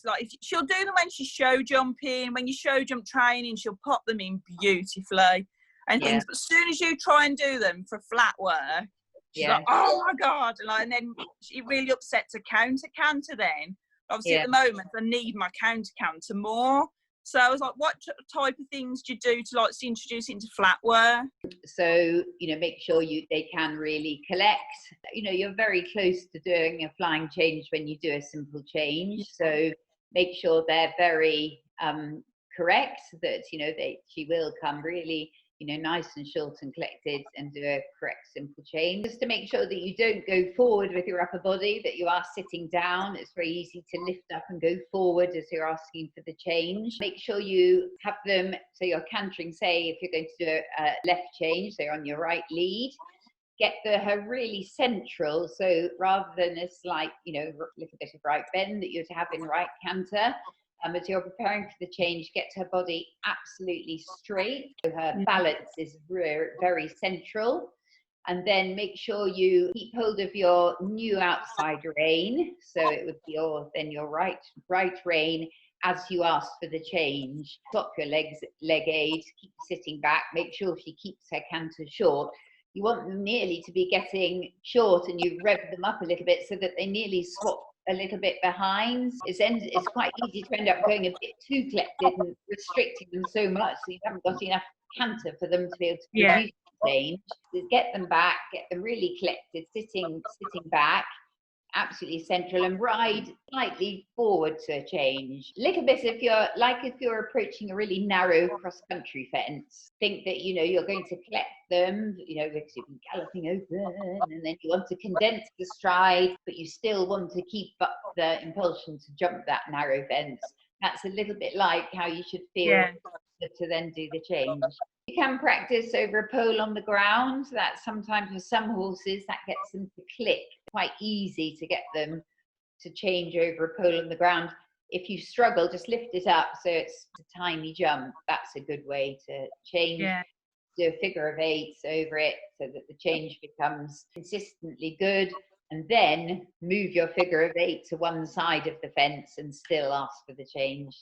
like, if she'll do them when she's show jumping, when you show jump training, she'll pop them in beautifully and things. But as soon as you try and do them for flat work, she's like, oh my God. And then it really upsets a counter canter then. Obviously at the moment, I need my counter canter more. So I was like, what type of things do you do to like introduce it into flat work? So, you know, make sure they can really collect. You know, you're very close to doing a flying change when you do a simple change. So make sure they're very correct, that, you know, she will come really, you know, nice and short and collected and do a correct simple change. Just to make sure that you don't go forward with your upper body, that you are sitting down. It's very easy to lift up and go forward as you're asking for the change. Make sure you have them, so you're cantering, say if you're going to do a left change, so you're on your right lead, get her really central, so rather than a slight, you know, little bit of right bend that you'd have in right canter, as you're preparing for the change, get her body absolutely straight, so her balance is very central. And then make sure you keep hold of your new outside rein, so it would be your right rein as you ask for the change. Stop your leg aid, keep sitting back, make sure she keeps her canter short. You want them nearly to be getting short, and you rev them up a little bit so that they nearly swap a little bit behind. It's quite easy to end up going a bit too collected and restricting them so much that you haven't got enough canter for them to be able to produce the change. So get them back, get them really collected, sitting back, absolutely central, and ride slightly forward to a change. Little bit, if you're approaching a really narrow cross-country fence, think that, you know, you're going to collect them, you know, because you've been galloping open, and then you want to condense the stride, but you still want to keep up the impulsion to jump that narrow fence. That's a little bit like how you should feel to then do the change. You can practice over a pole on the ground. That sometimes with some horses that gets them to click. Quite easy to get them to change over a pole on the ground. If you struggle, just lift it up so it's a tiny jump. That's a good way to change. Do a figure of eights over it so that the change becomes consistently good, and then move your figure of eight to one side of the fence and still ask for the change.